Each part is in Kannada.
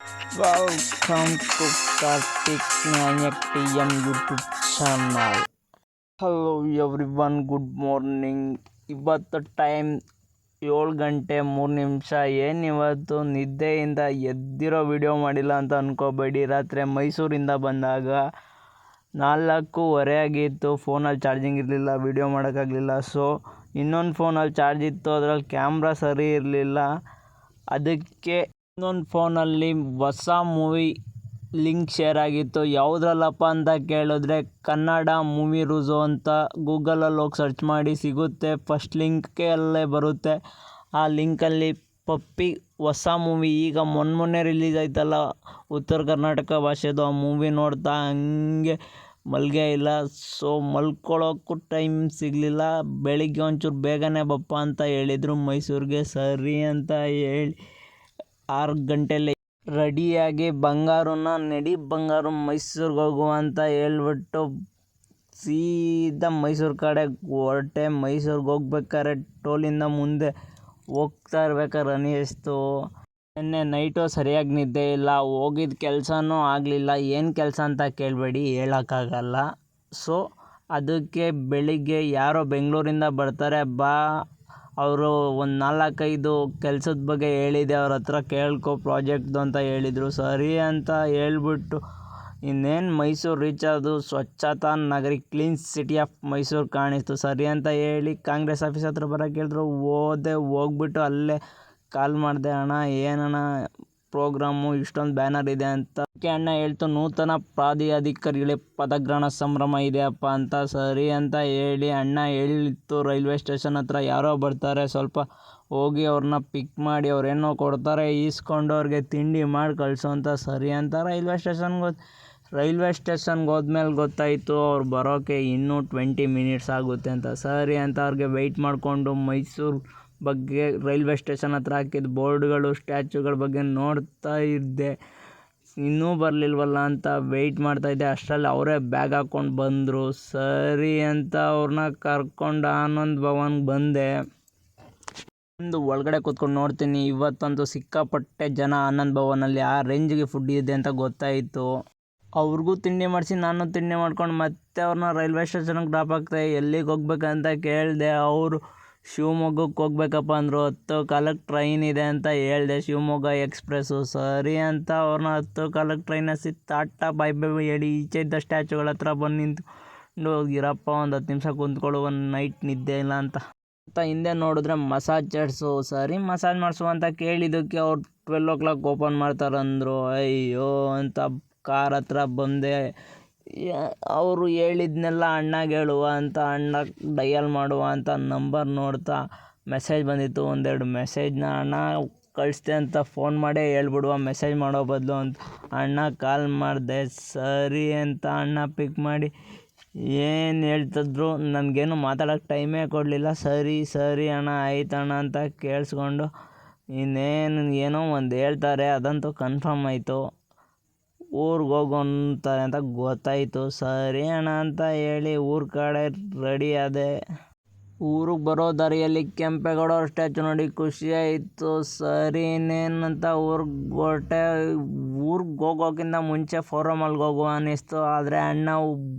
Welcome to Kartik Nayak TM YouTube channel. Hello everyone, good morning. ಇವತ್ತು ಟೈಮ್ 7:03. ಇವತ್ತು ನಿದ್ದೆಯಿಂದ ಎದ್ದಿರೋ ವಿಡಿಯೋ ಮಾಡಿಲ್ಲ ಅಂತ ಅಂದ್ಕೋಬೇಡಿ. ರಾತ್ರಿ ಮೈಸೂರಿಂದ ಬಂದಾಗ 4:15 ಆಗಿತ್ತು. ಫೋನಲ್ಲಿ ಚಾರ್ಜಿಂಗ್ ಇರಲಿಲ್ಲ, ವಿಡಿಯೋ ಮಾಡೋಕ್ಕಾಗಲಿಲ್ಲ. ಸೊ ಇನ್ನೊಂದು ಫೋನಲ್ಲಿ ಚಾರ್ಜ್ ಇತ್ತು, ಅದರಲ್ಲಿ ಕ್ಯಾಮ್ರಾ ಸರಿ ಇರಲಿಲ್ಲ. ಅದಕ್ಕೆ ಇನ್ನೊಂದು ಫೋನಲ್ಲಿ ಹೊಸ ಮೂವಿ ಲಿಂಕ್ ಶೇರ್ ಆಗಿತ್ತು. ಯಾವುದ್ರಲ್ಲಪ್ಪ ಅಂತ ಕೇಳಿದ್ರೆ ಕನ್ನಡ ಮೂವಿ ರೂಲ್ಸು ಅಂತ ಗೂಗಲಲ್ಲಿ ಹೋಗಿ ಸರ್ಚ್ ಮಾಡಿ ಸಿಗುತ್ತೆ. ಫಸ್ಟ್ ಲಿಂಕ್ಗೆ ಅಲ್ಲೇ ಬರುತ್ತೆ. ಆ ಲಿಂಕಲ್ಲಿ ಪಪ್ಪಿ ಹೊಸ ಮೂವಿ ಈಗ ಮೊನ್ನೆ ರಿಲೀಸ್ ಆಯ್ತಲ್ಲ ಉತ್ತರ ಕರ್ನಾಟಕ ಭಾಷೆದು, ಆ ಮೂವಿ ನೋಡ್ತಾ ಹಂಗೆ ಮಲ್ಗೆ ಇಲ್ಲ. ಸೊ ಮಲ್ಕೊಳ್ಳೋಕ್ಕೂ ಟೈಮ್ ಸಿಗಲಿಲ್ಲ. ಬೆಳಿಗ್ಗೆ ಒಂಚೂರು ಬೇಗನೆ ಬಪ್ಪ ಅಂತ ಹೇಳಿದರು ಮೈಸೂರಿಗೆ. ಸರಿ ಅಂತ ಹೇಳಿ 6 ಗಂಟೆಲೆ ರೆಡಿಯಾಗಿ ಬಂಗಾರನ ನಡಿ ಬಂಗಾರು ಮೈಸೂರಿಗೆ ಹೋಗುವ ಅಂತ ಹೇಳ್ಬಿಟ್ಟು ಸೀದಾ ಮೈಸೂರು ಕಡೆ ಹೊರಟೆ. ಮೈಸೂರಿಗೆ ಹೋಗ್ಬೇಕಾದ್ರೆ ಟೋಲಿಂದ ಮುಂದೆ ಹೋಗ್ತಾ ಇರ್ಬೇಕಾದ್ರೆ ಅನಿಸ್ತು, ನಿನ್ನೆ ನೈಟು ಸರಿಯಾಗಿ ನಿದ್ದೆ ಇಲ್ಲ, ಹೋಗಿದ್ದ ಕೆಲಸನೂ ಆಗಲಿಲ್ಲ. ಏನು ಕೆಲಸ ಅಂತ ಕೇಳಬೇಡಿ, ಹೇಳೋಕ್ಕಾಗಲ್ಲ. ಸೊ ಅದಕ್ಕೆ ಬೆಳಿಗ್ಗೆ ಯಾರೋ ಬೆಂಗಳೂರಿಂದ ಬರ್ತಾರೆ ಬಾ, ಅವರು ಒಂದು 4-5 ಕೆಲಸದ ಬಗ್ಗೆ ಹೇಳಿದೆ, ಅವ್ರ ಹತ್ರ ಕೇಳ್ಕೊ ಪ್ರಾಜೆಕ್ಟ್ದು ಅಂತ ಹೇಳಿದರು. ಸರಿ ಅಂತ ಹೇಳ್ಬಿಟ್ಟು ಇನ್ನೇನು ಮೈಸೂರು ರೀಚ್ ಆದು. ಸ್ವಚ್ಛತಾ ನಗರಿ, ಕ್ಲೀನ್ ಸಿಟಿ ಆಫ್ ಮೈಸೂರು ಕಾಣಿಸ್ತು. ಸರಿ ಅಂತ ಹೇಳಿ ಕಾಂಗ್ರೆಸ್ ಆಫೀಸ್ ಹತ್ರ ಬರೋಕ್ಕೆ ಹೇಳಿದ್ರು. ಹೋಗ್ಬಿಟ್ಟು ಅಲ್ಲೇ ಕಾಲ್ ಮಾಡಿದೆ, ಅಣ್ಣ ಏನಣ್ಣ ಪ್ರೋಗ್ರಾಮು, ಇಷ್ಟೊಂದು ಬ್ಯಾನರ್ ಇದೆ ಅಂತ. ಅಣ್ಣ ಹೇಳ್ತು, ನೂತನ ಪ್ರಾಧಿಕಾರಿಗಳಿಗೆ ಪದಗ್ರಹಣ ಸಂಭ್ರಮ ಇದೆಯಪ್ಪ ಅಂತ. ಸರಿ ಅಂತ ಹೇಳಿ ಅಣ್ಣ ಹೇಳಿತ್ತು ರೈಲ್ವೆ ಸ್ಟೇಷನ್ ಹತ್ರ ಯಾರೋ ಬರ್ತಾರೆ, ಸ್ವಲ್ಪ ಹೋಗಿ ಅವ್ರನ್ನ ಪಿಕ್ ಮಾಡಿ ಅವ್ರೇನೋ ಕೊಡ್ತಾರೆ ಈಸ್ಕೊಂಡು ಅವ್ರಿಗೆ ತಿಂಡಿ ಮಾಡಿ ಕಳಿಸೋ ಅಂತ. ಸರಿ ಅಂತ ರೈಲ್ವೆ ಸ್ಟೇಷನ್ಗೆ ಹೋದ್ಮೇಲೆ ಗೊತ್ತಾಯಿತು ಅವ್ರು ಬರೋಕ್ಕೆ ಇನ್ನೂ 20 ಮಿನಿಟ್ಸ್ ಆಗುತ್ತೆ ಅಂತ. ಸರಿ ಅಂತ ಅವ್ರಿಗೆ ವೆಯ್ಟ್ ಮಾಡಿಕೊಂಡು ಮೈಸೂರು ಬಗ್ಗೆ ರೈಲ್ವೆ ಸ್ಟೇಷನ್ ಹತ್ರ ಹಾಕಿದ ಬೋರ್ಡ್ಗಳು, ಸ್ಟ್ಯಾಚ್ಯೂಗಳ ಬಗ್ಗೆ ನೋಡ್ತಾ ಇದ್ದೆ. ಇನ್ನೂ ಬರಲಿಲ್ವಲ್ಲ ಅಂತ ವೆಯ್ಟ್ ಮಾಡ್ತಾಯಿದ್ದೆ. ಅಷ್ಟರಲ್ಲಿ ಅವರೇ ಬ್ಯಾಗ್ ಹಾಕ್ಕೊಂಡು ಬಂದರು. ಸರಿ ಅಂತ ಅವ್ರನ್ನ ಕರ್ಕೊಂಡು ಆನಂದ್ ಭವನ್ಗೆ ಬಂದೆ. ಒಳಗಡೆ ಕೂತ್ಕೊಂಡು ನೋಡ್ತೀನಿ, ಇವತ್ತಂತೂ ಸಿಕ್ಕಾಪಟ್ಟೆ ಜನ ಆನಂದ್ ಭವನಲ್ಲಿ. ಆ ರೇಂಜ್ಗೆ ಫುಡ್ ಇದೆ ಅಂತ ಗೊತ್ತಾಯಿತು. ಅವ್ರಿಗೂ ತಿಂಡಿ ಮಾಡಿಸಿ ನಾನು ತಿಂಡಿ ಮಾಡ್ಕೊಂಡು ಮತ್ತೆ ಅವ್ರನ್ನ ರೈಲ್ವೆ ಸ್ಟೇಷನ್ಗೆ ಡ್ರಾಪ್ ಆಗ್ತಾಯಿದ್ದೆ. ಎಲ್ಲಿಗೆ ಹೋಗ್ಬೇಕಂತ ಕೇಳಿದೆ. ಅವರು ಶಿವಮೊಗ್ಗಕ್ಕೆ ಹೋಗ್ಬೇಕಪ್ಪ ಅಂದರು. 10:15 ಟ್ರೈನ್ ಇದೆ ಅಂತ ಹೇಳಿದೆ, ಶಿವಮೊಗ್ಗ ಎಕ್ಸ್ಪ್ರೆಸ್ಸು. ಸರಿ ಅಂತ ಅವ್ರನ್ನ 10:15 ಟ್ರೈನ್ ಹತ್ತಿ ಟಾಟಾ ಬೈ ಬೈ ಹೇಳಿ ಈಚೆ ಇದ್ದ ಸ್ಟ್ಯಾಚ್ಯೂಗಳ ಹತ್ರ ಬಂದು ನಿಂತ್ಕೊಂಡು ಇರಪ್ಪ ಒಂದು 10 ನಿಮಿಷ ಕುಂತ್ಕೊಳ್ಳೋ, ಒಂದು ನೈಟ್ ನಿದ್ದೆ ಇಲ್ಲ ಅಂತ ಹಿಂದೆ ನೋಡಿದ್ರೆ ಮಸಾಜ್ ಚೇರ್ಸು. ಸರಿ ಮಸಾಜ್ ಮಾಡಿಸು ಅಂತ ಕೇಳಿದ್ದಕ್ಕೆ ಅವ್ರು 12 ಓಪನ್ ಮಾಡ್ತಾರಂದರು. ಅಯ್ಯೋ ಅಂತ ಕಾರ್ ಹತ್ರ ಬಂದೆ. ಅವರು ಹೇಳಿದ್ನೆಲ್ಲ ಅಣ್ಣಗೆ ಹೇಳುವ ಅಂತ, ಅಣ್ಣ ಡಯಲ್ ಮಾಡುವ ಅಂತ ನಂಬರ್ ನೋಡ್ತಾ ಮೆಸೇಜ್ ಬಂದಿತ್ತು. 1-2 ಮೆಸೇಜ್ನ ಅಣ್ಣ ಕಳಿಸ್ದೆ ಅಂತ ಫೋನ್ ಮಾಡೇ ಹೇಳ್ಬಿಡುವ ಮೆಸೇಜ್ ಮಾಡೋ ಬದಲು ಅಂತ ಅಣ್ಣ ಕಾಲ್ ಮಾಡಿದೆ. ಸರಿ ಅಂತ ಅಣ್ಣ ಪಿಕ್ ಮಾಡಿ ಏನು ಹೇಳ್ತಿದ್ರು ನನಗೇನು ಮಾತಾಡೋಕ್ಕೆ ಟೈಮೇ ಕೊಡಲಿಲ್ಲ. ಸರಿ ಅಣ್ಣ ಆಯ್ತಣ್ಣ ಅಂತ ಕೇಳಿಸ್ಕೊಂಡು ಇನ್ನೇನು ಏನೋ ಒಂದು ಹೇಳ್ತಾರೆ, ಅದಂತೂ ಕನ್ಫರ್ಮ್ ಆಯಿತು. ಊರಿಗೆ ಹೋಗು ಅಂತಾರೆ ಅಂತ ಗೊತ್ತಾಯಿತು. ಸರಿ ಅಣ್ಣ ಅಂತ ಹೇಳಿ ಊರ ಕಡೆ ರೆಡಿ ಆದೆ. ಊರಿಗೆ ಬರೋ ದಾರಿಯಲ್ಲಿ ಕೆಂಪೇಗೌಡ ಅವ್ರ ಸ್ಟ್ಯಾಚು ನೋಡಿ ಖುಷಿ ಆಯಿತು. ಸರಿ ಇನ್ನೇನಂತ ಊರಿಗೆ ಹೊರಟೆ. ಊರಿಗೆ ಹೋಗೋಕ್ಕಿಂತ ಮುಂಚೆ ಫೋರಮಲ್ಗೆ ಹೋಗುವ ಅನ್ನಿಸ್ತು. ಆದರೆ ಅಣ್ಣ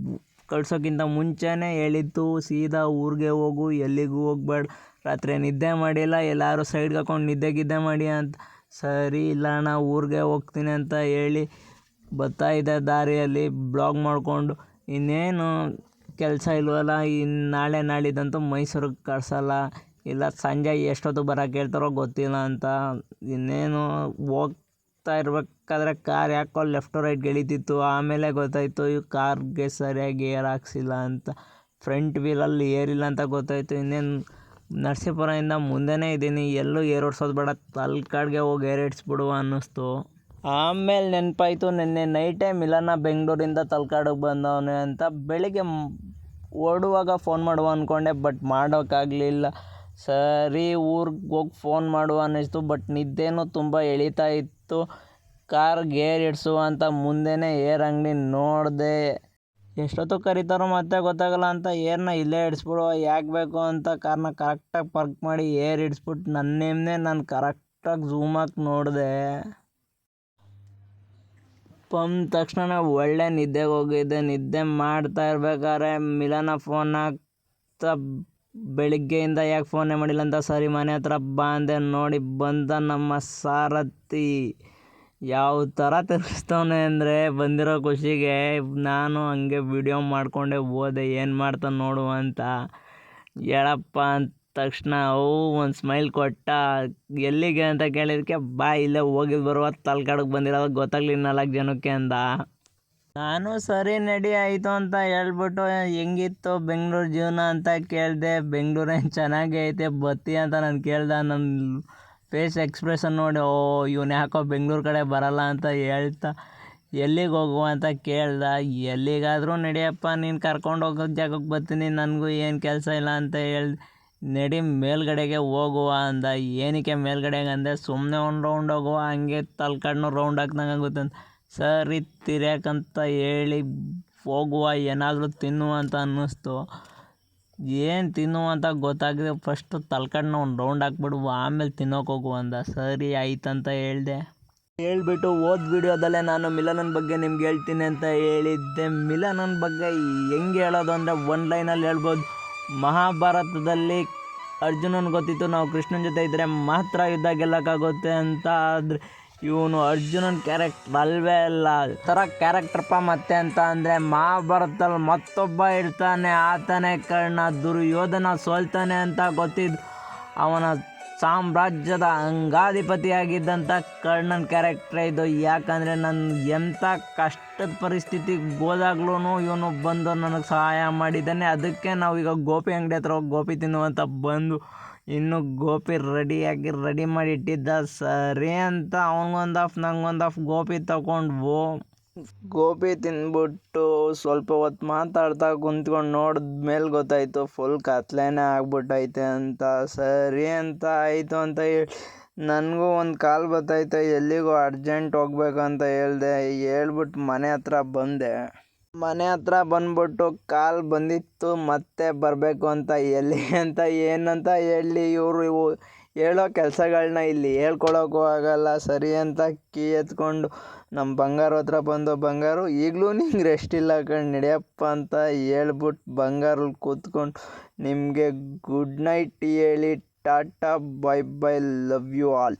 ಕಳ್ಸೋಕ್ಕಿಂತ ಮುಂಚೆನೇ ಹೇಳಿತ್ತು, ಸೀದಾ ಊರಿಗೆ ಹೋಗು, ಎಲ್ಲಿಗೂ ಹೋಗ್ಬೇಡ, ರಾತ್ರಿ ನಿದ್ದೆ ಮಾಡಿಲ್ಲ, ಎಲ್ಲರೂ ಸೈಡ್ಗೆ ಹಾಕೊಂಡು ನಿದ್ದೆ ಮಾಡಿ ಅಂತ. ಸರಿ ಇಲ್ಲ ಅಣ್ಣ ಊರಿಗೆ ಹೋಗ್ತೀನಿ ಅಂತ ಹೇಳಿ ಬರ್ತಾಯಿದ್ದೆ. ದಾರಿಯಲ್ಲಿ ಬ್ಲಾಗ್ ಮಾಡಿಕೊಂಡು ಇನ್ನೇನು ಕೆಲಸ ಇಲ್ವಲ್ಲ, ಇನ್ನು ನಾಳೆ ನಾಳಿದ್ದಂತೂ ಮೈಸೂರಿಗೆ ಕಳ್ಸಲ್ಲ, ಇಲ್ಲ ಸಂಜೆ ಎಷ್ಟೊತ್ತು ಬರೋಕ್ಕೆ ಹೇಳ್ತಾರೋ ಗೊತ್ತಿಲ್ಲ ಅಂತ. ಇನ್ನೇನು ಹೋಗ್ತಾ ಇರಬೇಕಾದ್ರೆ ಕಾರ್ ಯಾಕೋ ಲೆಫ್ಟ್ ರೈಟ್ಗೆ ಎಳಿತಿತ್ತು. ಆಮೇಲೆ ಗೊತ್ತಾಯಿತು ಈ ಕಾರ್ಗೆ ಸರಿಯಾಗಿ ಏರ್ ಹಾಕ್ಸಿಲ್ಲ ಅಂತ, ಫ್ರಂಟ್ ವೀಲಲ್ಲಿ ಏರಿಲ್ಲ ಅಂತ ಗೊತ್ತಾಯಿತು. ಇನ್ನೇನು ನರಸೀಪುರದಿಂದ ಮುಂದೆನೇ ಇದ್ದೀನಿ, ಎಲ್ಲೂ ಏರ್ ಓಡಿಸೋದು ಬೇಡ, ತಲ್ಕಾಡ್ಗೆ ಹೋಗಿ ಏರ್ ಇಡಿಸ್ಬಿಡುವ ಅನ್ನಿಸ್ತು. ಆಮೇಲೆ ನೆನಪಾಯಿತು ನಿನ್ನೆ ನೈಟೇ ಮಿಲನ ಬೆಂಗಳೂರಿಂದ ತಲಕಾಡಿಗೆ ಬಂದವನೇ ಅಂತ. ಬೆಳಿಗ್ಗೆ ಹೊರಡುವಾಗ ಫೋನ್ ಮಾಡುವ ಅಂದ್ಕೊಂಡೆ, ಬಟ್ ಮಾಡೋಕ್ಕಾಗಲಿಲ್ಲ. ಸರಿ ಊರಿಗೆ ಹೋಗಿ ಫೋನ್ ಮಾಡುವ ಅನ್ನಿಸ್ತು, ಬಟ್ ನಿದ್ದೆನೂ ತುಂಬ ಎಳೀತಾ ಇತ್ತು. ಕಾರ್ಗೆ ಏರ್ ಇಡಿಸುವ ಅಂತ ಮುಂದೆನೇ ಏರ್ ಅಂಗಡಿ ನೋಡಿದೆ. ಎಷ್ಟೊತ್ತು ಕರೀತಾರೋ ಮತ್ತೆ ಗೊತ್ತಾಗಲ್ಲ ಅಂತ ಏರ್ನ ಇಲ್ಲೇ ಇಡಿಸ್ಬಿಡುವ, ಯಾಕೆ ಬೇಕು ಅಂತ ಕಾರ್ನ ಕರೆಕ್ಟಾಗಿ ಪಾರ್ಕ್ ಮಾಡಿ ಏರ್ ಇಡಿಸ್ಬಿಟ್ಟು ನನ್ನ ನೇಮ್ನೇ ನಾನು ಕರೆಕ್ಟಾಗಿ ಝೂಮ್ ಹಾಕಿ ನೋಡಿದೆ. ಬಂದ ತಕ್ಷಣ ಒಳ್ಳೆ ನಿದ್ದೆಗೆ ಹೋಗಿದ್ದೆ. ನಿದ್ದೆ ಮಾಡ್ತಾ ಇರ್ಬೇಕಾದ್ರೆ ಮಿಲನ ಫೋನ್ ಆಗ್ತಾ ಬೆಳಿಗ್ಗೆಯಿಂದ ಯಾಕೆ ಫೋನೇ ಮಾಡಿಲ್ಲ ಅಂತ ಸರಿ ಮನೆ ಹತ್ರ ಬಾ ಅಂದೆ. ನೋಡಿ ಬಂದ ನಮ್ಮ ಸಾರಥಿ ಯಾವ ಥರ ತಿರ್ಗಿಸ್ತವನೆ ಅಂದರೆ ಬಂದಿರೋ ಖುಷಿಗೆ ನಾನು ಹಂಗೆ ವಿಡಿಯೋ ಮಾಡಿಕೊಂಡೆ ಹೋದೆ, ಏನು ಮಾಡ್ತಾನೆ ನೋಡು ಅಂತ. ಹೇಳಪ್ಪ ಅಂದ ತಕ್ಷಣ ಒಂದು ಸ್ಮೈಲ್ ಕೊಟ್ಟ. ಎಲ್ಲಿಗೆ ಅಂತ ಕೇಳಿದಕ್ಕೆ ಬಾ ಇಲ್ಲೇ ಹೋಗಿ ಬರುವ ತಲ್ಕಾಡಿಗೆ ಬಂದಿರೋದು ಗೊತ್ತಾಗ್ಲಿ 4 ಜನಕ್ಕೆ ಅಂದ. ನಾನು ಸರಿ ನಡಿ ಆಯಿತು ಅಂತ ಹೇಳ್ಬಿಟ್ಟು ಹೆಂಗಿತ್ತು ಬೆಂಗಳೂರು ಜೀವನ ಅಂತ ಕೇಳಿದೆ. ಬೆಂಗಳೂರೇನು ಚೆನ್ನಾಗೇ ಐತೆ ಬತ್ತಿ ಅಂತ ನಾನು ಕೇಳ್ದೆ. ನನ್ನ ಫೇಸ್ ಎಕ್ಸ್ಪ್ರೆಷನ್ ನೋಡಿ ಇವನು ಯಾಕೋ ಬೆಂಗಳೂರು ಕಡೆ ಬರಲ್ಲ ಅಂತ ಹೇಳ್ತಾ ಎಲ್ಲಿಗೆ ಹೋಗುವ ಅಂತ ಕೇಳ್ದೆ. ಎಲ್ಲಿಗಾದರೂ ನಡಿಯಪ್ಪ ನೀನು ಕರ್ಕೊಂಡು ಹೋಗೋ ಜಾಗಕ್ಕೆ ಬರ್ತೀನಿ, ನನಗೂ ಏನು ಕೆಲಸ ಇಲ್ಲ ಅಂತ ಹೇಳ್ದೆ. ನಡಿ ಮೇಲ್ಗಡೆಗೆ ಹೋಗುವ ಅಂದ. ಏನಕ್ಕೆ ಮೇಲ್ಗಡೆಗೆ ಅಂದೆ, ಸುಮ್ಮನೆ ಒಂದು ರೌಂಡ್ ಹೋಗುವ, ಹಂಗೆ ತಲ್ಕಾಡ್ನು ರೌಂಡ್ ಹಾಕ್ದಂಗೆ ಆಗುತ್ತೆ ಅಂತ. ಸರಿ ತಿರ್ಯಾಕಂತ ಹೇಳಿ ಹೋಗುವ, ಏನಾದರೂ ತಿನ್ನುವ ಅಂತ ಅನ್ನಿಸ್ತು. ಏನು ತಿನ್ನುವ ಅಂತ ಗೊತ್ತಾಗಿದೆ. ಫಸ್ಟು ತಲ್ಕಾಡನ್ನ ಒಂದು ರೌಂಡ್ ಹಾಕ್ಬಿಡುವ, ಆಮೇಲೆ ತಿನ್ನೋಕೆ ಹೋಗುವ ಅಂದ. ಸರಿ ಆಯ್ತಂತ ಹೇಳಿದೆ. ಹೇಳ್ಬಿಟ್ಟು ಹೋದ ವಿಡಿಯೋದಲ್ಲೇ ನಾನು ಮಿಲನನ ಬಗ್ಗೆ ನಿಮ್ಗೆ ಹೇಳ್ತೀನಿ ಅಂತ ಹೇಳಿದ್ದೆ. ಮಿಲನನ ಬಗ್ಗೆ ಹೆಂಗೆ ಹೇಳೋದು ಅಂದರೆ ಒಂದು ಲೈನಲ್ಲಿ ಹೇಳ್ಬೋದು. ಮಹಾಭಾರತದಲ್ಲಿ ಅರ್ಜುನನ್ ಗೊತ್ತಿತ್ತು ನಾವು ಕೃಷ್ಣನ ಜೊತೆ ಇದ್ದರೆ ಮಾತ್ರ ಯುದ್ಧ ಗೆಲ್ಲಕ್ಕಾಗುತ್ತೆ ಅಂತ. ಆದರೆ ಇವನು ಅರ್ಜುನನ್ ಕ್ಯಾರೆಕ್ಟರ್ ಅಲ್ವೇ ಅಲ್ಲ, ಥರ ಕ್ಯಾರೆಕ್ಟರ್ಪ್ಪ. ಮತ್ತೆ ಅಂತ ಅಂದರೆ ಮಹಾಭಾರತದಲ್ಲಿ ಮತ್ತೊಬ್ಬ ಇರ್ತಾನೆ, ಆತನೇ ಕರ್ಣ. ದುರ್ಯೋಧನ ಸೋಲ್ತಾನೆ ಅಂತ ಗೊತ್ತಿದ್ದು ಅವನ ಸಾಮ್ರಾಜ್ಯದ ಅಂಗಾಧಿಪತಿಯಾಗಿದ್ದಂಥ ಕರ್ಣನ ಕ್ಯಾರೆಕ್ಟ್ರೇ ಇದು. ಯಾಕಂದರೆ ನಾನು ಎಂಥ ಕಷ್ಟದ ಪರಿಸ್ಥಿತಿಗೆ ಹೋದಾಗ್ಲೂ ಇವನು ಬಂದು ನನಗೆ ಸಹಾಯ ಮಾಡಿದ್ದಾನೆ. ಅದಕ್ಕೆ ನಾವು ಈಗ ಗೋಪಿ ಅಂಗಡಿ ಹತ್ರ ಹೋಗಿ ಗೋಪಿ ತಿನ್ನುವಂತ ಬಂದು ಇನ್ನು ಗೋಪಿ ರೆಡಿ ಮಾಡಿ ಇಟ್ಟಿದ್ದ. ಸರಿ ಅಂತ ಅವನಿಗೊಂದು ಹಾಫ್ ನಂಗೊಂದು ಹಾಫ್ ಗೋಪಿ ತಗೊಂಡ್ವು. ಗೋಪಿ ತಿಂದ್ಬಿಟ್ಟು ಸ್ವಲ್ಪ ಹೊತ್ತು ಮಾತಾಡ್ತಾ ಕುಂತ್ಕೊಂಡು ನೋಡಿದ್ಮೇಲೆ ಗೊತ್ತಾಯಿತು ಫುಲ್ ಕತ್ಲೇನೇ ಆಗ್ಬಿಟ್ಟೈತೆ ಅಂತ. ಸರಿ ಅಂತ ಆಯಿತು ಅಂತ ಹೇಳಿ ನನಗೂ ಒಂದು ಕಾಲ್ ಬರ್ತೈತೆ, ಎಲ್ಲಿಗೋ ಅರ್ಜೆಂಟ್ ಹೋಗ್ಬೇಕು ಅಂತ ಹೇಳಿದೆ. ಹೇಳ್ಬಿಟ್ಟು ಮನೆ ಹತ್ರ ಬಂದೆ. ಮನೆ ಹತ್ರ ಬಂದ್ಬಿಟ್ಟು ಕಾಲ್ ಬಂದಿತ್ತು ಮತ್ತೆ ಬರಬೇಕು ಅಂತ. ಎಲ್ಲಿ ಅಂತ ಏನಂತ ಹೇಳಲಿ, ಇವು ಹೇಳೋ ಕೆಲಸಗಳನ್ನ ಇಲ್ಲಿ ಹೇಳ್ಕೊಳಕ್ಕೂ ಆಗಲ್ಲ. ಸರಿ ಅಂತ ಕೀ ಎತ್ಕೊಂಡು ನಮ್ಮ ಬಂಗಾರ ಹತ್ರ ಬಂದು, ಬಂಗಾರು ಈಗಲೂ ನಿಂಗೆ ರೆಸ್ಟ್ ಇಲ್ಲ ಕಣ್, ನಡಿಯಪ್ಪ ಅಂತ ಹೇಳ್ಬಿಟ್ಟು ಬಂಗಾರಲ್ಲಿ ಕೂತ್ಕೊಂಡು ನಿಮಗೆ ಗುಡ್ ನೈಟ್ ಹೇಳಿ tata bye bye love you all.